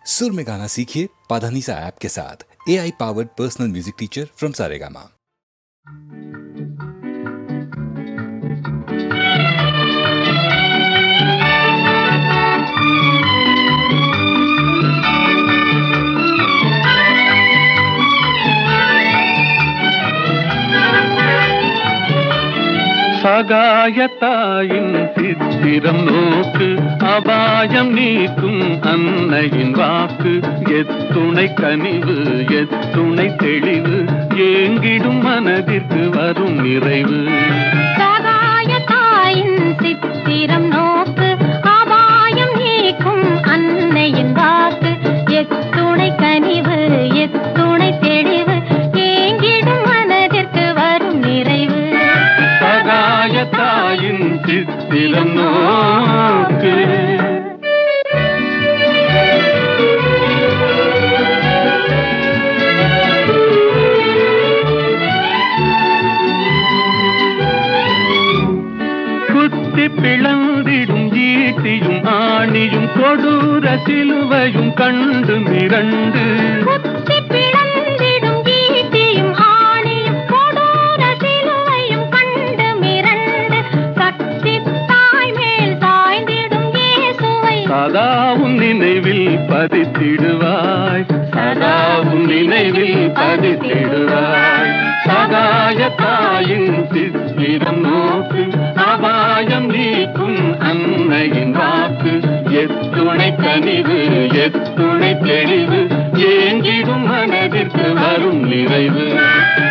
सुर में गाना सीखिए पाधानीसा ऐप के साथ। AI powered personal music teacher from Saregama. சகாயத்தாயின் சித்திரம் நோக்கு, அபாயம் நீக்கும் அன்னையின் வாக்கு. எத்துணை கனிவு எத்துணை தெளிவு, ஏங்கிடும் மனதிற்கு வரும் நிறைவு. சகாயத்தாயின் சித்திரம் நோக்கு, அபாயம் நீக்கும் அன்னையின் வாக்கு. எத்துணை கனிவு எத்துணை தெளிவு, ஏங்கிடும் மனதிற்கு வரும் நிறைவு. சகாயத்தாயின் சித்திரம் நோக்கு. குத்தி பிளந்திடும் ஈட்டியும் ஆணியும் கொடூர சிலுவையும் கண்டு மிரண்டு. குத்தி பிளந்திடும் ஈட்டியும் ஆணியும் கொடூர சிலுவையும் கண்டு மிரண்டு. சக்தி தாய் மேல் சாய்ந்திடும் இயேசுவை சதாவும் நினைவில் பதித்திடுவாய், சதாவும் நினைவில் பதித்திடுவாய். சகாயத்தாயின் சித்திரம் நோக்கு, அபாயம் நீக்கும் அன்னையின் வாக்கு. எத்துணை கனிவு எத்துணை தெளிவு, ஏங்கிடும் மனதிற்கு வரும் நிறைவு.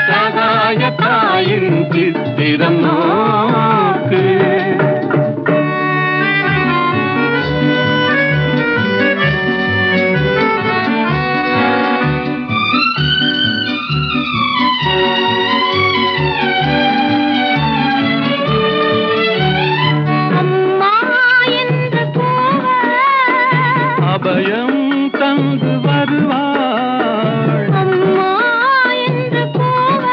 சகாயத்தாயின் சித்திரம் நோக்கு. அபயம் தந்து வருவாள், அம்மா என்று கூவ.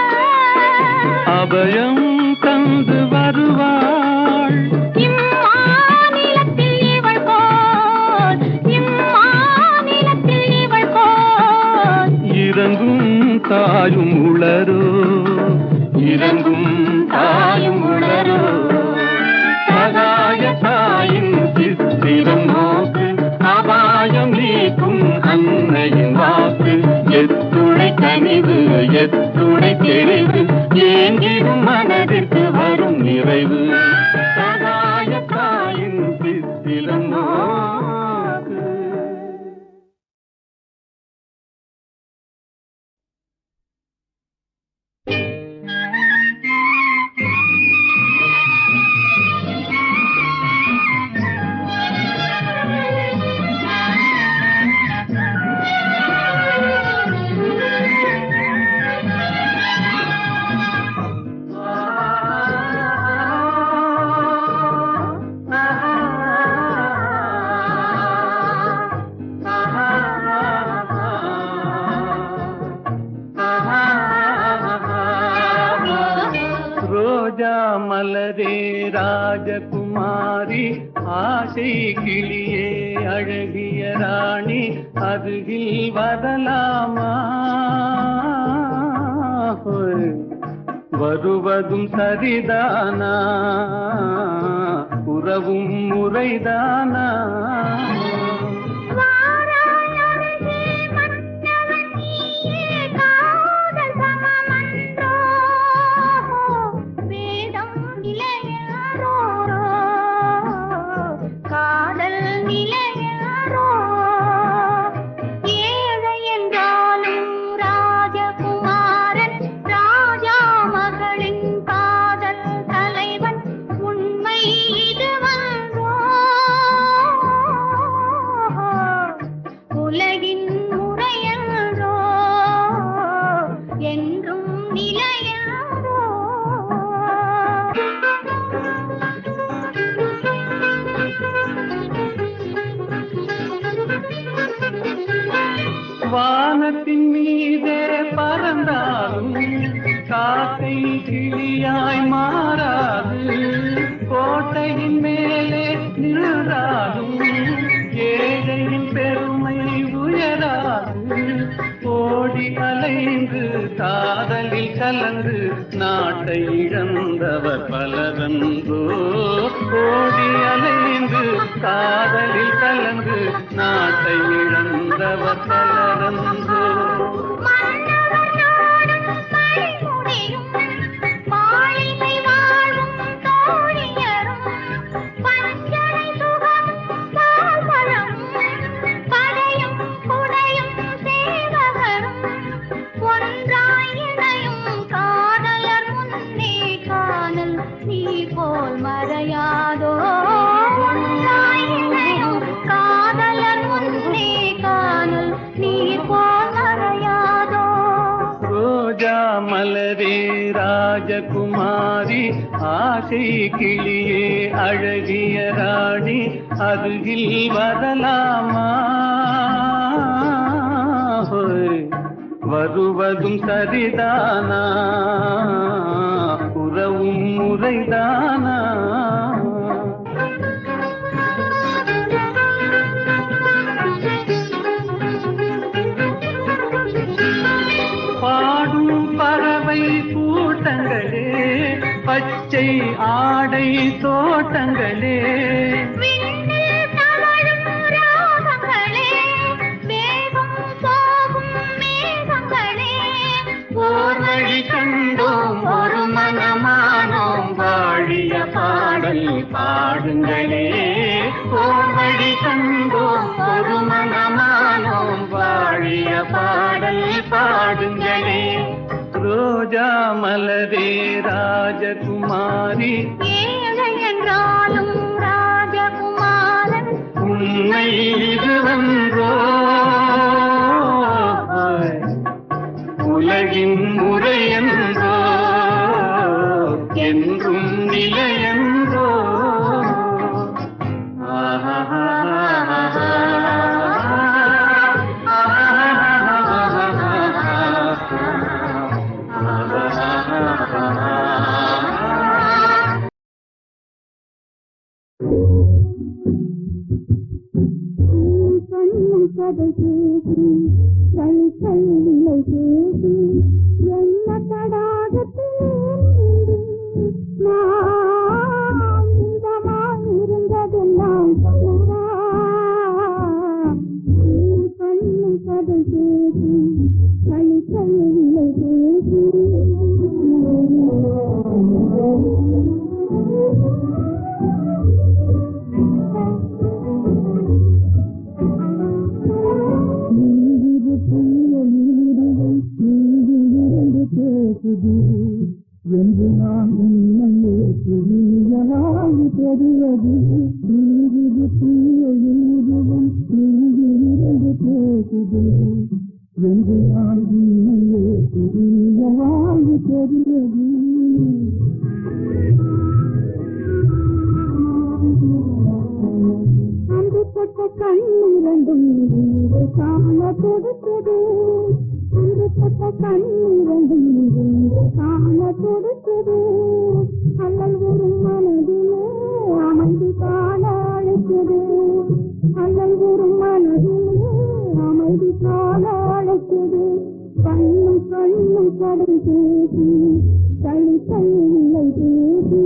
அபயம் தந்து வருவாள். இம்மாநிலத்தில் இவள் போல், இம்மாநிலத்தில் இவள் போல். இறங்கும் தாயும் உளரோ, இறங்கும் தாயும் உளரோ. சகாயத்தாயின் சித்திரம் நோக்கு, அபாயம் நீக்கும் அன்னையின் வாக்கு. எத்துணை கனிவு எத்துணை தெளிவு, ஏங்கிடும் மனதிற்கு வரும் நிறைவு. சகாயத்தாயின் சித்திரம் நோக்கு. ரோஜா மலரே ராஜகுமாரி, ஆசை கிளியே அழகிய ராணி, அருகில் வரலாமா? வருவதும் சரிதானா, உறவும் முறைதானா? வானத்தின் மீதே பறந்தாலும் காக்கை கிளியாய் மாறாது, கோட்டையின் மேலே நின்றாலும் ஏழையின் பெருமை உயர் அலைந்து காதலில் கலந்து நாட்டை இழந்தவர் பலரன்றோ. ஓடி அலைந்து காதலில் கலந்து நாட்டை இழந்தவர் பலரன்றோ. மன்னவர் நாடும் மறைமுடியும் மாளிகை வாழும் தோழியரும் பஞ்சனை சுகமும் பால்பழமும் படையும் குடையும் சேவகரும் ஒன்றாய் இணையும் காதலர் முன்னே காணல் நீ போல் மறையாதோ. ஒன்றாய் இணையும் காதலர் முன்னே காணல் நீ போல் மறையாதோ. ரோஜா மலரே ராஜகுமாரி ஆசை கிளியே அழகிய ராணி அருகில் வரலாமா? ஹோய், வருவதும் சரிதானா? உறவும் முறைதானா? பாடும் பறவை கூட்டங்களே பச்சை ஆடை தோட்டங்களே விண்ணில் தவழும் ராகங்களே வேகம் போகும் மேகங்களே ஓர் வழி கண்டோம் ஒரு மனமானோம் வாழிய பாடல் பாடுங்களே. ஓர் வழி கண்டோம் ஒரு மனமானோம் வாழிய பாடல் பாடுங்களே. ரோஜா மலரே ராஜகுமாரி ஏழை என்றாலும் ராஜகுமாரன் உண்மை இதுவன்றோ. உலகின் முறையன்றோ என்றும் நிலையன்றோ. சொன்னும் கதை கேட்டு கை கையில்லை கேட்டு என்ன தடாகத்தில் நான் இருந்ததெல்லாம் சொல்லவா. சொன்னும் கதை கேட்டு கை கையில்லை கேட்டு என்று நான் உண்மையே புரியலாய் தெரிவது. நீரிது தீயதுவும் நீரிரண்டு பேசுது என்று நான் உண்மையே புரியலாய் தெரிவது. அன்று தொட்ட கண்ணிரண்டும் காண கொடுத்தது. அன்று தொட்ட கண்ணிரண்டும் காண கொடுத்தது. அல்லல் ஒரு மனதிலே அமைதி காண அழைத்தது. அல்லல் ஒரு மனதிலே அமைதி காண அழைத்தது. கண்ணும் கண்ணும் கடை பேசி தனி தன்னிலை பேசி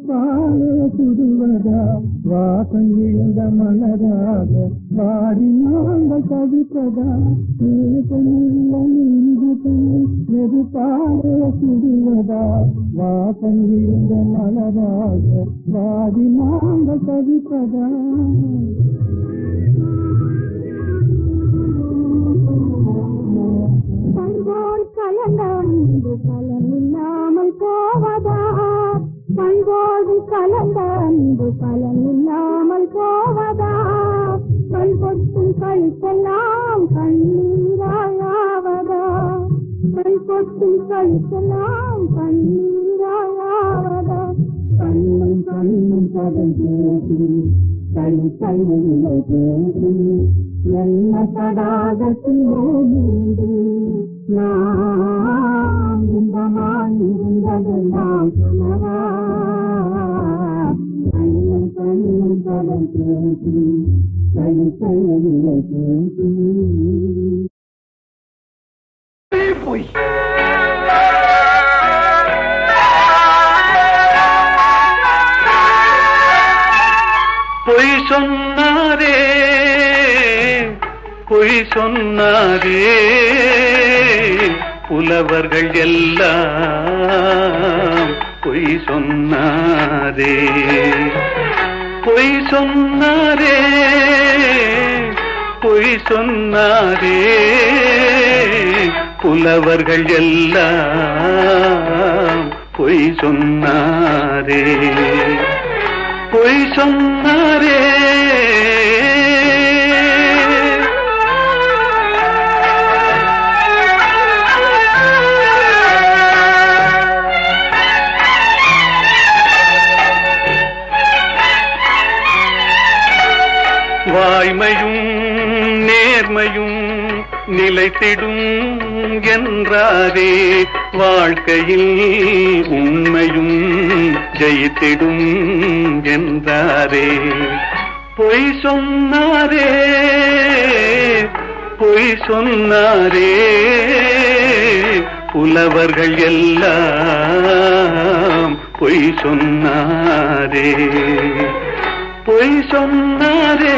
பாலே சுடுவதா வாசம் விழுந்த மலராக வாடி நாங்கள் தவிப்பதா. எது பாலே சுடுவதா வாசம் விழுந்த மலராக வாடி நாங்கள் தவிப்பதா. பண்போல் கலந்த அன்பு பலனில்லாமல் போவதா. பண்போடு கலந்த அன்பு பலனில்லாமல் போவதா. கண் பொட்டும் கழித்தெல்லாம் கண்ணீராயாவதா. கண் பொட்டும் கழித்தெல்லாம் கண்ணீராயாவதா. கண்ணும் கண்ணும் கதை பேசி கை கைவில்லை பேசி என்ன தடாகத்திலே நான் சொன்னாரே புலவர்கள் எல்லாம் பொய் சொன்னாரே பொய் சொன்னாரே பொய் சொன்னாரே புலவர்கள் எல்லாம் பொய் சொன்னாரே பொய் சொன்னாரே வாய்மையும் நேர்மையும் நிலைத்திடும் என்றாரே வாழ்க்கையில் உண்மையும் ஜெயித்திடும் என்றாரே பொய் சொன்னாரே பொய் சொன்னாரே புலவர்கள் எல்லாம் பொய் சொன்னாரே பொய் சொன்னாரே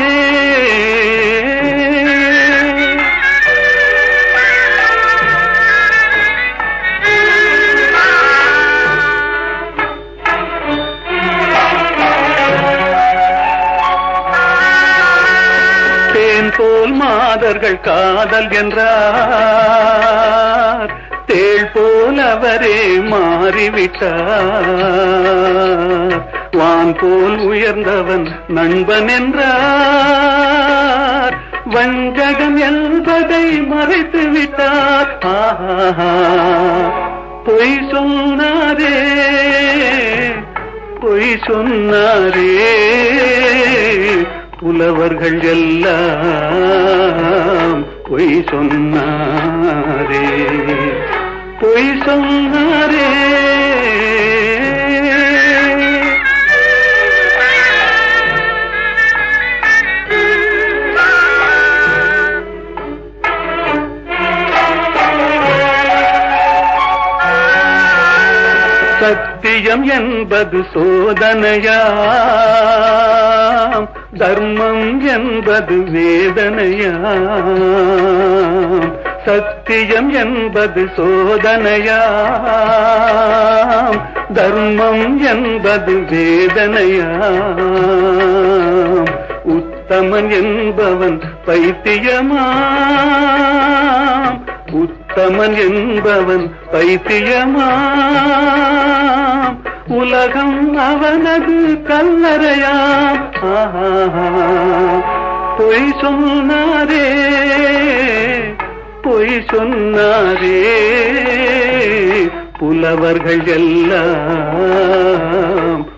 தேன் போல் மாதர்கள் காதல் என்றார் தேள் போல் அவரே மாறிவிட்டார் வான் போல் உயர்ந்தவன் நண்பன் என்றார் வஞ்சகம் என்பதை மறைத்து விட்டார் பொய் சொன்னாரே பொய் சொன்னாரே புலவர்கள் எல்லாம் பொய் சொன்னாரே பொய் சொன்னாரே சத்தியம் என்பது சோதனையாம் தர்மம் என்பது வேதனையாம் சத்தியம் என்பது சோதனையாம் தர்மம் என்பது வேதனையாம் உத்தமன் என்பவன் பைத்தியமாம் உத்தமன் என்பவன் பைத்தியமாம் உலகம் அவனது கல்லறையாம் பொய் சொன்னாரே பொய் சொன்னாரே புலவர்கள் எல்லாம்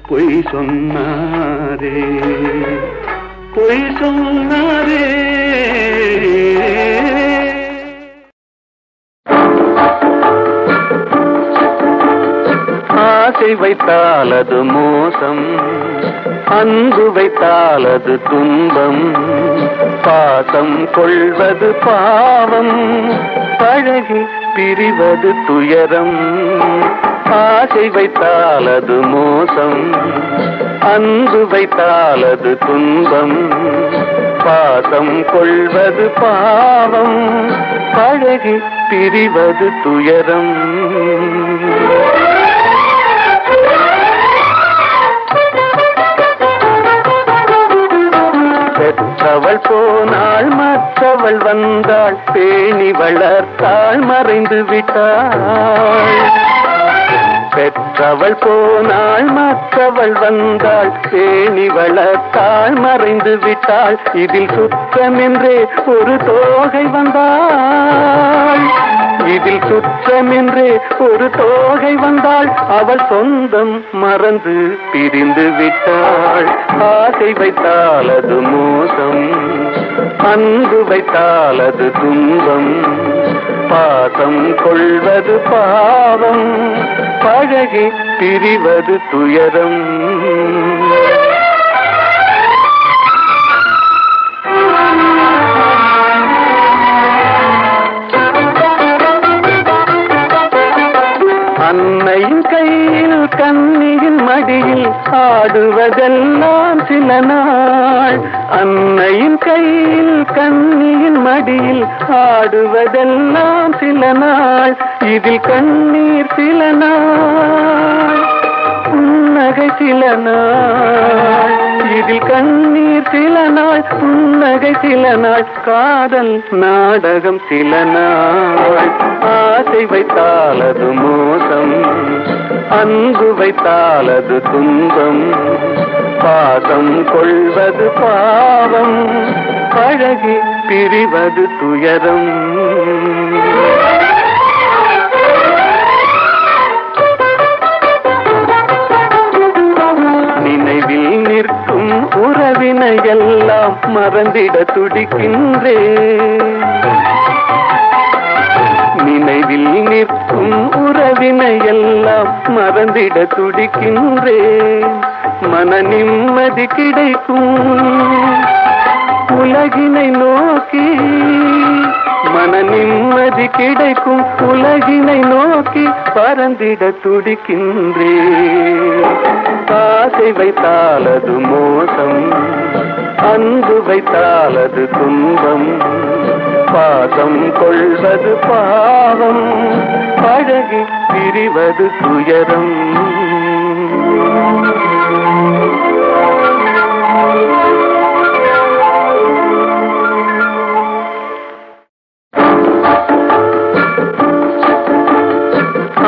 பொய் சொன்னாரே பொய் சொன்னாரே ஆசை வைத்தால் அது மோசம் அன்பு வைத்தால் அது துன்பம் பாசம் கொள்வது பாவம் பழகி பிரிவது துயரம் ஆசை வைத்தால் அது மோசம் அன்பு வைத்தால் அது துன்பம் பாசம் கொள்வது பாவம் பழகி பிரிவது துயரம் பெற்றவள் போனாள் மற்றவள் வந்தாள் பேணி வளர்த்தாள் மறைந்து விட்டாள் பெற்றவள் போனாள் மற்றவள் வந்தாள் பேணி வளர்த்தாள் மறைந்து விட்டாள் இதில் சுற்றமென்றே ஒரு தோகை வந்தாள் இதில் சுற்றமென்றே ஒரு தோகை வந்தாள் அவள் சொந்தம் மறந்து பிரிந்து விட்டாள் ஆசை வைத்தால் அது மோசம் அன்பு வைத்தால் அது துன்பம் பாசம் கொள்வது பாவம் பழகி பிரிவது துயரம் அன்னையின் கையில் கண்ணியின் மடியில் மடியில் ஆடுவதெல்லாம் சில நாள், அன்னையின் கையில் கண்ணியின் மடியில் ஆடுவதெல்லாம் சில நாள், இதில் கண்ணீர் சில நாள், புன்னகை சில நாள், இதில் கண்ணீர் சில நாள், புன்னகை சில நாள், காதல் நாடகம் சில நாள். ஆசை வைத்தால் அது மோசம், அன்பு வைத்தால் அது துன்பம், பாசம் கொள்வது பாவம், பழகி பிரிவது துயரம். நினைவில் நிற்கும் உறவினையெல்லாம் மறந்திட துடிக்கின்றேன், நினைவில் நிற்கும் உறவினையெல்லாம் மறந்திட துடிக்கின்றேன். மன நிம்மதி கிடைக்கும் உலகினை நோக்கி, மன நிம்மதி கிடைக்கும் உலகினை நோக்கி பறந்திட துடிக்கின்றேன். ஆசை வைத்தால் அது மோசம், அன்பு வைத்தால் அது துன்பம், பாசம் கொள்வது பாவம், பழகி பிரிவது துயரம்.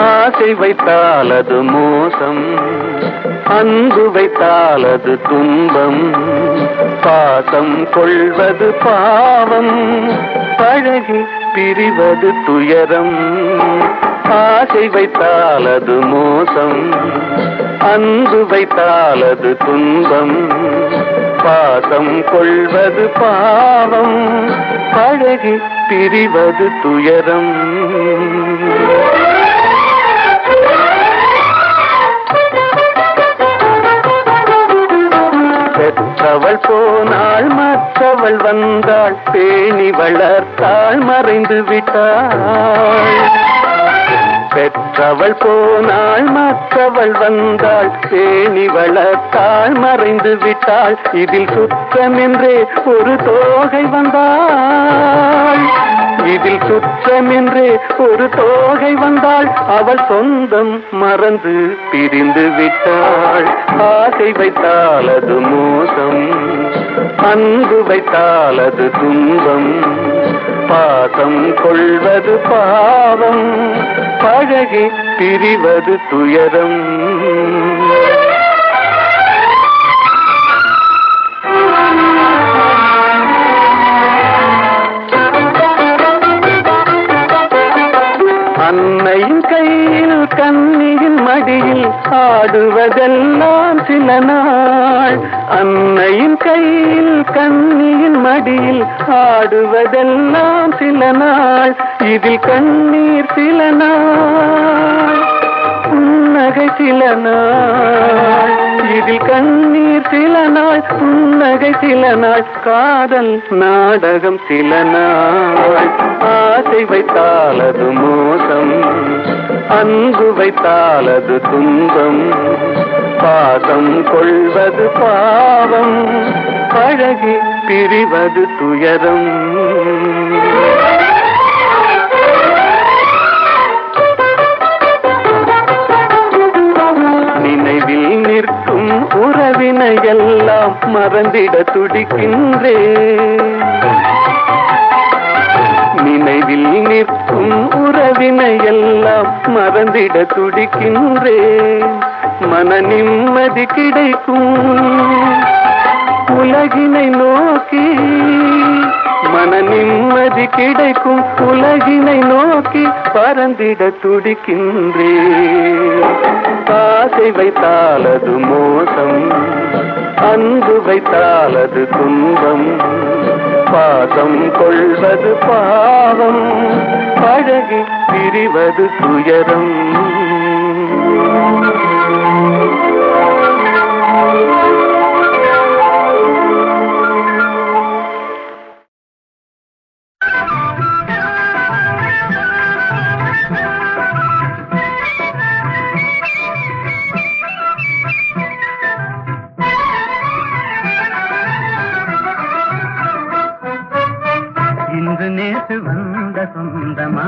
ஆசை வைத்தால் அது மோசம், அன்பு வைத்தால் அது துன்பம், பாசம் கொள்வது பாவம், பழகி பிரிவது துயரம். ஆசை வைத்தால் அது மோசம், அன்பு வைத்தால் அது துன்பம், பாசம் கொள்வது பாவம், பழகி பிரிவது துயரம். பெற்றவள் போனாள் மற்றவள் வந்தாள், பேணி வளர்த்தாள் மறைந்து விட்டாள். பெற்றவள் போனாள் மற்றவள் வந்தாள், பேணி வளர்த்தாள் மறைந்து விட்டாள். இதில் சுற்றமென்றே ஒரு தோகை வந்தாள், இதில் சுற்றமென்றே ஒரு தோகை வந்தாள். அவள் சொந்தம் மறந்து பிரிந்து விட்டாள். ஆசை வைத்தால் அது மோசம், அன்பு வைத்தால் அது துன்பம், பாசம் கொள்வது பாவம், பழகி பிரிவது துயரம். அன்னையின் கையில் கண்ணியின் மடியில் ஆடுவதெல்லாம் சில நாள், அன்னையின் கையில் கண்ணியின் மடியில் ஆடுவதெல்லாம் சில நாள், இதில் கண்ணீர் சில நாள், புன்னகை சில நாள், இதில் கண்ணீர் சில நாள், புன்னகை சில நாள், காதல் நாடகம் சில நாள். ஆசை வைத்தால் அது மோசம், அன்பு வைத்தால் அது துன்பம், பாசம் கொள்வது பாவம், பழகி பிரிவது துயரம். நினைவில் நிற்கும் உறவினையெல்லாம் மறந்திட துடிக்கின்றேன், நினைவில் நிற்கும் உறவினையெல்லாம் மறந்திட துடிக்கின்றேன். மன நிம்மதி கிடைக்கும் உலகினை நோக்கி, மன நிம்மதி கிடைக்கும் உலகினை நோக்கி பறந்திட துடிக்கின்றேன். ஆசை வைத்தால் அது மோசம், அன்பு வைத்தால் அது துன்பம், பாசம் கொள்வது பாவம், பழகி பிரிவது துயரம். சொந்தமா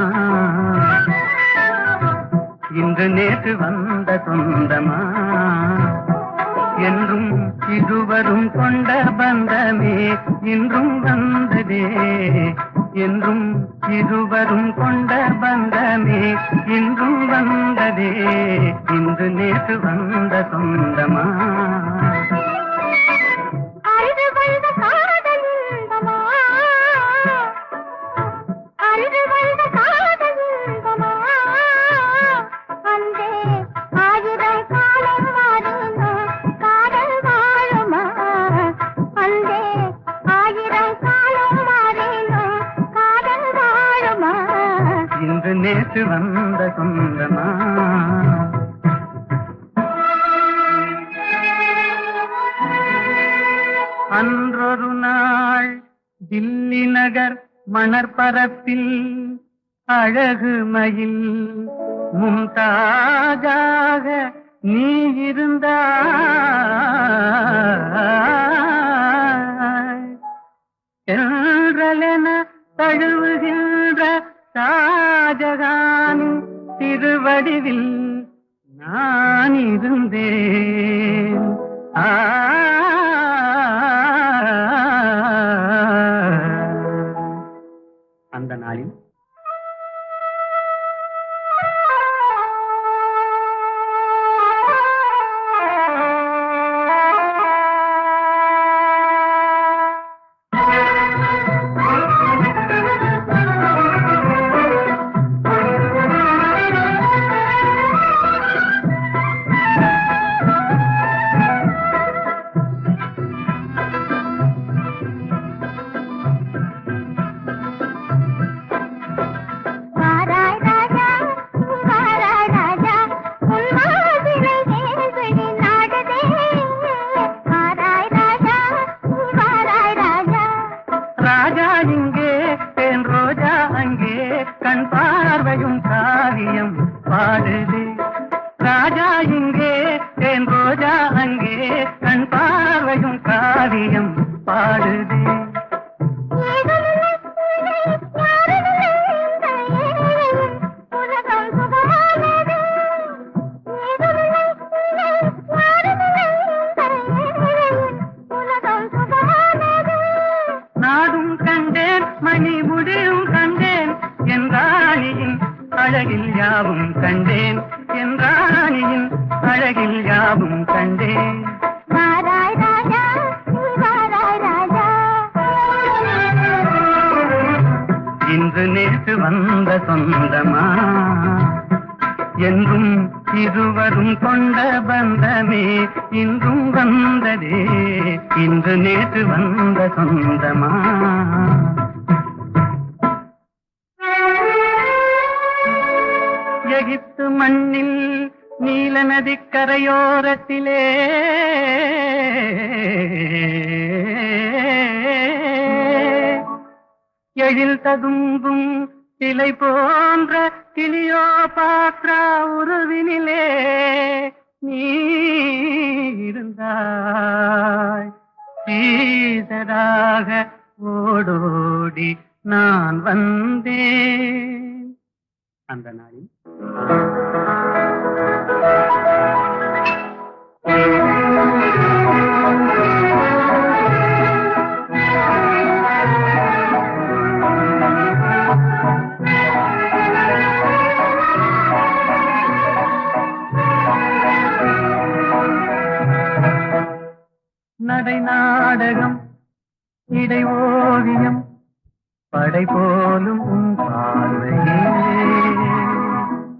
இன்று நேற்று வந்த சொந்தமா என்றும் இருவரும் கொண்ட பந்தமே இன்றும் வந்ததே என்றும் இருவரும் கொண்ட பந்தமே இன்றும் வந்ததே இன்று நேற்று வந்த சொந்தமா அன்று வந்த காதல் இன்பமா அன்று வந்த காதல் இன்பமா அன்றே ஆயிரம் காலம் மாறினும் காதல் வாழுமா அன்றே ஆயிரம் காலம் மாறினும் காதல் வாழுமா இன்று நேற்று வந்த சொந்தமா அன்றொரு நாள் தில்லி நகர் மணற்பரப்பில் அழகு மயில் மும்தாஜாக நீ இருந்தாய் என்றலென தழுவுகின்ற ஷாஜகானின் திருவடிவில் நான் இருந்தேன் அந்த நாளில் இன்று நேற்று வந்த சொந்தமா என்றும் இருவரும் கொண்ட பந்தமே இன்றும் வந்ததே இன்று நேற்று வந்த சொந்தமா எகிப்து மண்ணில் நீல நதிக்கரையோரத்திலே எழில் ததும்பும் சிலை போன்ற கிளியோபாத்ரா உருவினிலே நீ இருந்தாய் சீதராக ஓடோடி நான் வந்தேன் அந்த நாளில் நடை நாடகம் இடை ஓவியம் படை போலும் உன் பார்வையே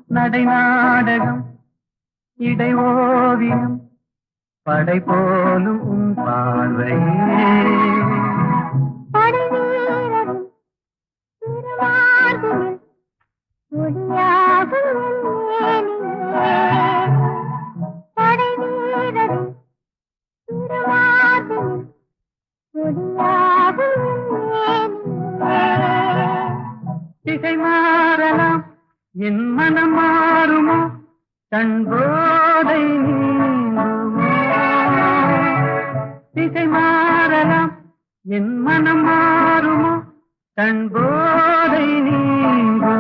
நடை நாடகம் இடை ஓவியம் படை போலும் உன் பார்வையே திசை மாறலாம் என் மனம் மாறுமோ கண் போதை நீங்குமோ திசை மாறலாம் என் மனம் மாறுமோ கண் போதை நீங்குமோ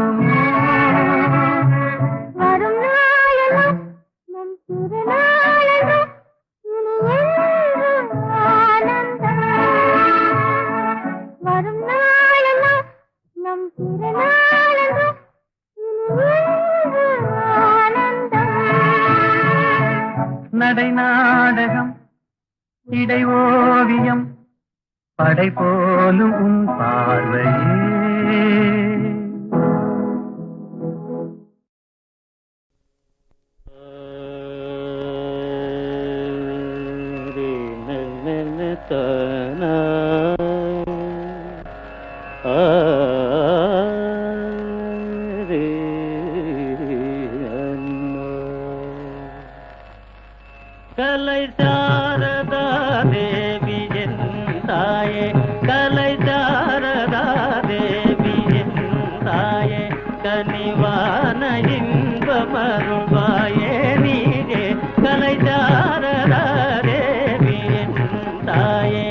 நடை நாடகம் இடை ஓவியம் படை போலும் உன் பார்வையே. கலை சாரதா தேவி என் தாயே, கலை சாரதா தேவி என் தாயே, கனிவான இன்பமருள்வாயே நீரே, கலை சாரதா தேவி என் தாயே.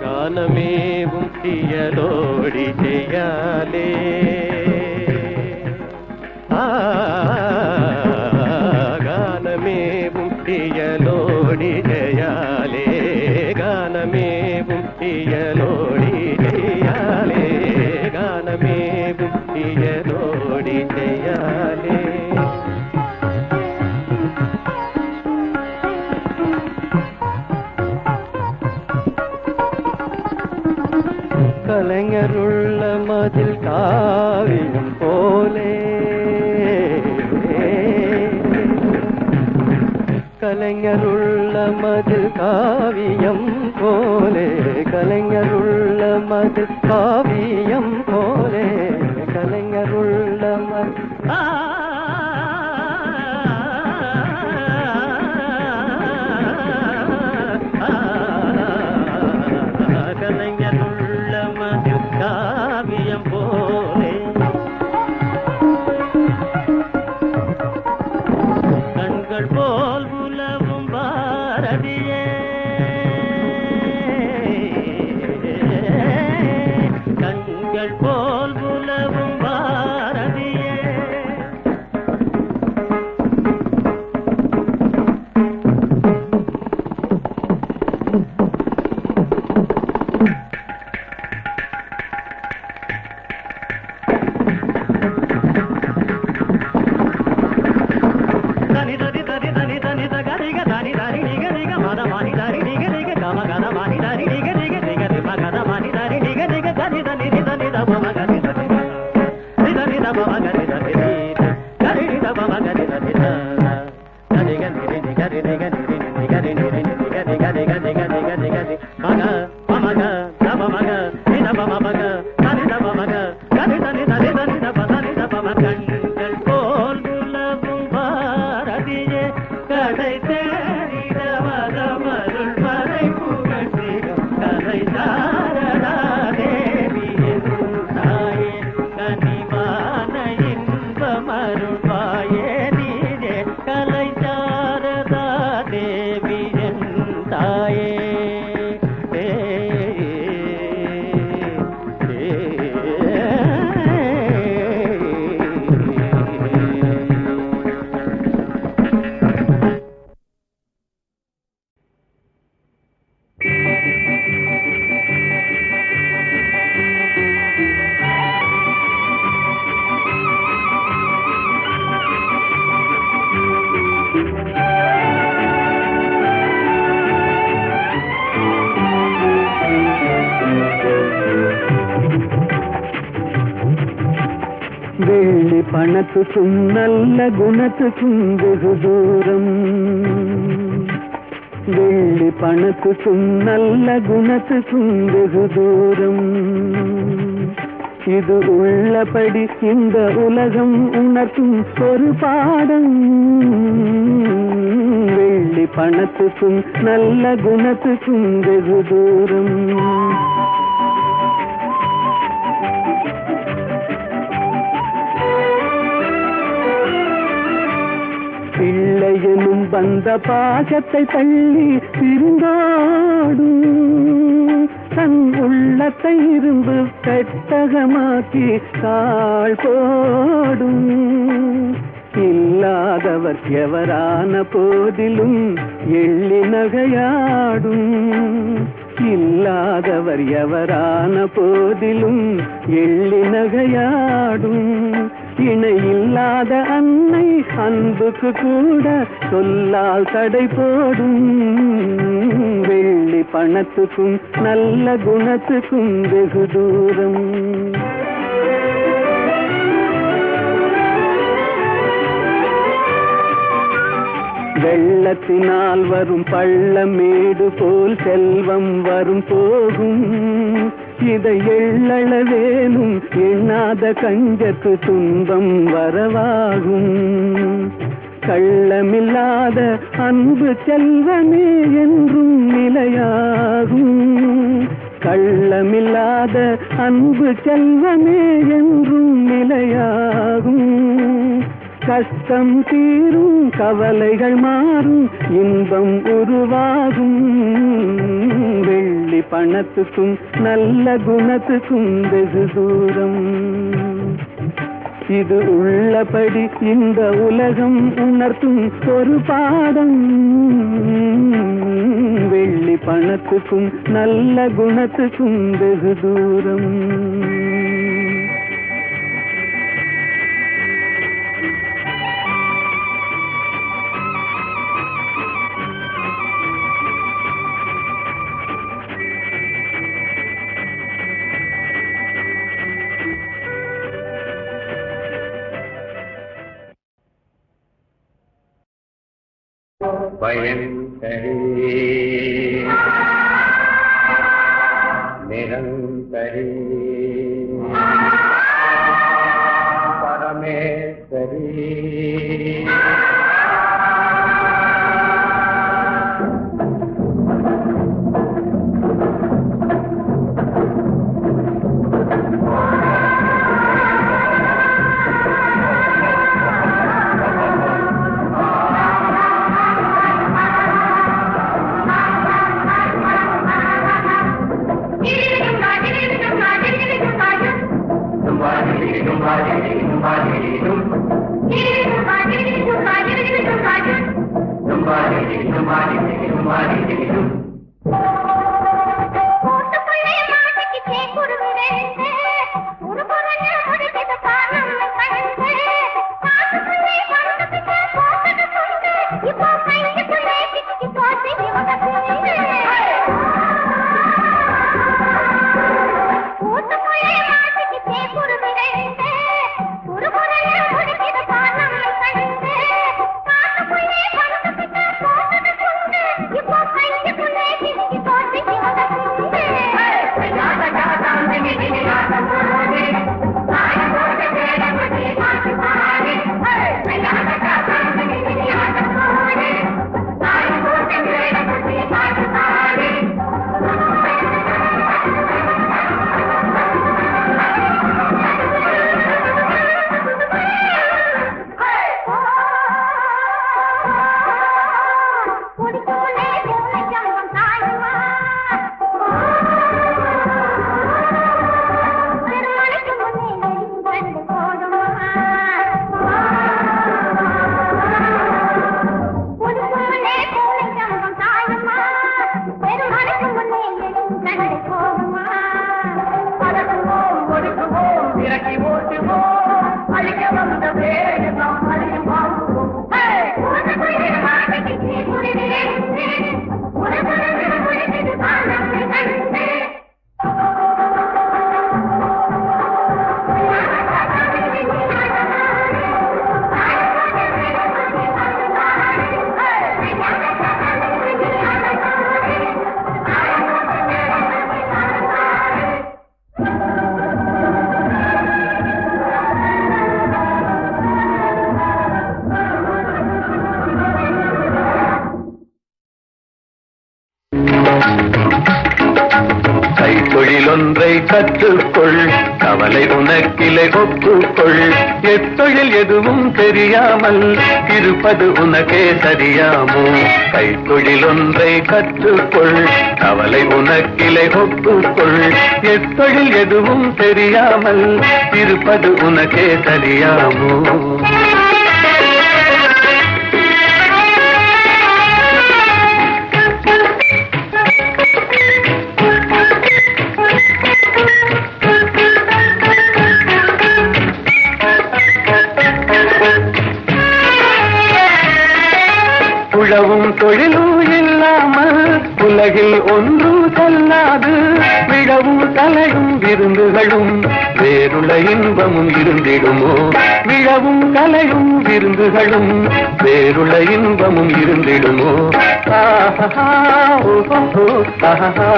காலமேவும் தியலோடி செய்யாலே, காலமேவும் தியலோடி ஜெயாலே, காலமேவும் தியலோடி ஜெயாலே, காலமேவும் தியலோடி ஜெயாலே. கலைஞருள்ள மதில் காவியம் போலே, கலைஞருள்ள மதில் காவியம் போலே, கலைஞருள்ள மதில் காவியம் போலே, கலைஞருள்ள மதில் கலைஞருள்ள மதில் காவியம் போலே, கண்கள் போல் உலவும் பாரதியே, கண்கள் போல் உலவும் பாரதியே. கண்கள் போல் உலவும் பாரதியே, கடை தேடிட வரமருள் மறை புகழ்ந்திடும் கலை சாரதா தேவி என் தாயே, கனிவான இன்பமருள்வாயே நீரே, கலை சாரதா தேவி என் தாயே. வெள்ளி பணத்துக்கும் நல்ல குணத்துக்கும் வெகு தூரம், வெள்ளி பணத்துக்கும் நல்ல குணத்துக்கும் வெகு தூரம். இது உள்ளபடி இந்த உலகம் உணர்த்தும் ஒரு பாடம். வெள்ளி பணத்துக்கும் நல்ல குணத்துக்கும் வெகு தூரம். பிள்ளையனும் வந்த பாசத்தை தள்ளி பிரிந்தாடும், தன் உள்ளத்தை இரும்பு பெட்டகமாக்கி தாழ் போடும். இல்லாதவர் எவரான போதிலும் எள்ளி நகையாடும், இல்லாதவர் எவரான போதிலும் எள்ளி நகையாடும் இணை இல்லாத அன்னை அன்புக்கு கூட சொல்லால் தடை போடும் வெள்ளி பணத்துக்கும் நல்ல குணத்துக்கும் வெகு தூரம் வெள்ளத்தினால் வரும் பள்ளமேடு போல் செல்வம் வரும் போகும் இதை எள்ளளவேனும் எண்ணாத கஞ்சத்து துன்பம் வரவாகும் கள்ளமில்லாத அன்பு செல்வமே என்றும் நிலையாகும் கள்ளமில்லாத அன்பு செல்வமே என்றும் நிலையாகும் கஷ்டம் தீரும் கவலைகள் மாறும் இன்பம் உருவாகும் வெள்ளி பணத்துக்கும் நல்ல குணத்துக்கும் வெகு தூரம் இது உள்ளபடி இந்த உலகம் உணர்த்தும் ஒரு பாடம் வெள்ளி பணத்துக்கும் நல்ல குணத்துக்கும் வெகு தூரம் பயங்கரே நிரந்தரே பரமேஸ்வரி கைத்தொழிலொன்றை கற்றுக்கொள் கவலை உனக்கிலை ஒப்புக்கொள் எத்தொழில் எதுவும் தெரியாமல் இருப்பது உனக்கே சரியாமோ கைத்தொழிலொன்றை கற்றுக்கொள் கவலை உனக்கிலை ஒப்புக்கொள் எத்தொழில் எதுவும் தெரியாமல் இருப்பது உனக்கே சரியாமோ சொல்லாமல் உலகில் ஒன்றும் செல்லாது விழவும் கலையும் விருந்துகளும் வேறுள்ள இன்பமும் இருந்திடுமோ விழவும் கலையும் விருந்துகளும் வேறுள்ள இன்பமும் இருந்திடுமோ ஆஹா ஓஹோ ஆஹா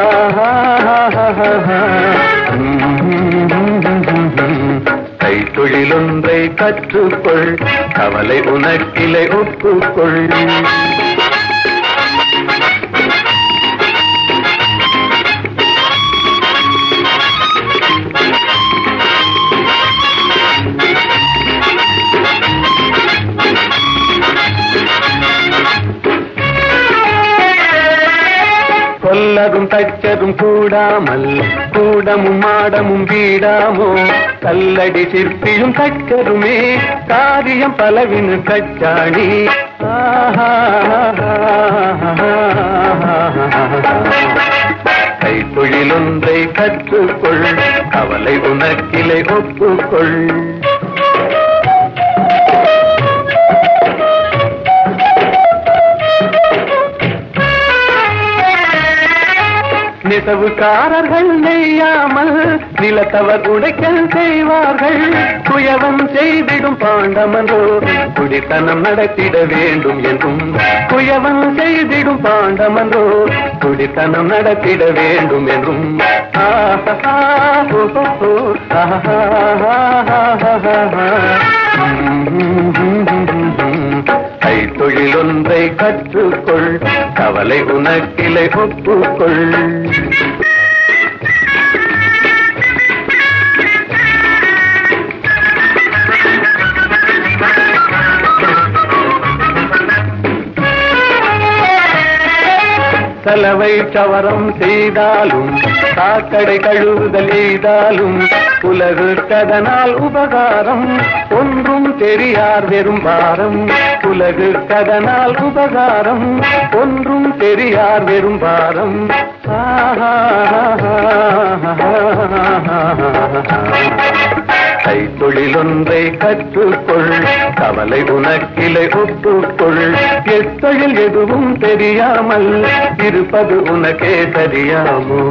கைத்தொழிலொன்றை கற்றுக்கொள் கவலை உனக்கிலை ஒப்புக்கொள் கொல்லரும் தச்சரும் கூடாமல் கூடமும் மாடமும் வீடாமோ கல்லடி சிற்பியும் தச்சருமே காரியம் பலவினு கச்சாணி கைத்தொழிலொன்றை கற்றுக்கொள் கவலை உனக்கிலை ஒப்புக்கொள் நெசவுக்காரர்கள் நெய்யாமல் நிலத்தவர் உடைக்கல் செய்வார்கள் குயவன் செய்திடும் பாண்டமன்றோ குடித்தனம் நடத்திட வேண்டும் என்றும் குயவன் செய்திடும் பாண்டமன்றோ குடித்தனம் நடத்திட வேண்டும் என்றும் கைத்தொழிலொன்றை கற்றுக்கொள் கவலை உனக்கிலை ஒப்புக்கொள் செலவை சவரம் செய்தாலும் சாக்கடை கழுவுதல் எய்தாலும் உலகுக்கதனால் உபகாரம் ஒன்றும் தெரியார் வெறும் பாரம் உலகுக்கதனால் உபகாரம் ஒன்றும் தெரியார் வெறும் பாரம் கைத்தொழிலொன்றை கற்றுக்கொள் கவலை உனக்கிலை ஒப்புக்கொள் எத்தொழில் எதுவும் தெரியாமல் இருப்பது உனக்கே தெரியாமோ